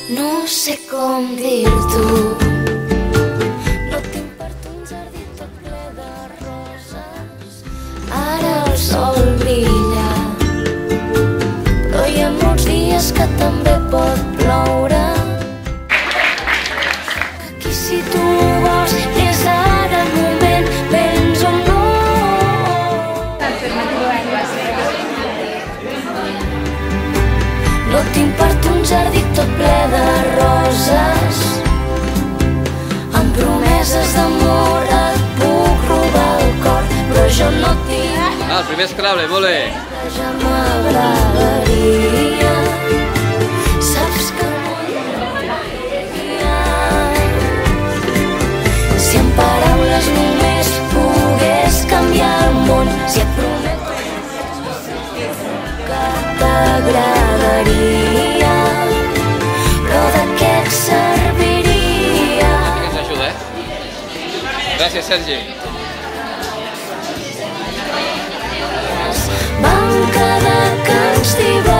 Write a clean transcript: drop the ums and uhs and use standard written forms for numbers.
No sé com dir-t'ho. No tinc per tu un jardí tot ple de roses. Ara el sol brilla, però hi ha molts dies que també pot ploure. Aquí si tu vols és ara el moment, vens o no. No tinc per tu un jardí tot ple de roses. Amb promeses d'amor et puc robar el cor, però jo no tinc. El primer Scrabble, molt bé. Ja m'agradaria. Saps que si amb paraules només pogués canviar el món, si et prometo que t'agradaria, però de què et serviria? Aquesta ajuda, Gràcies, Sergi. Vam quedar que ens divertiríem.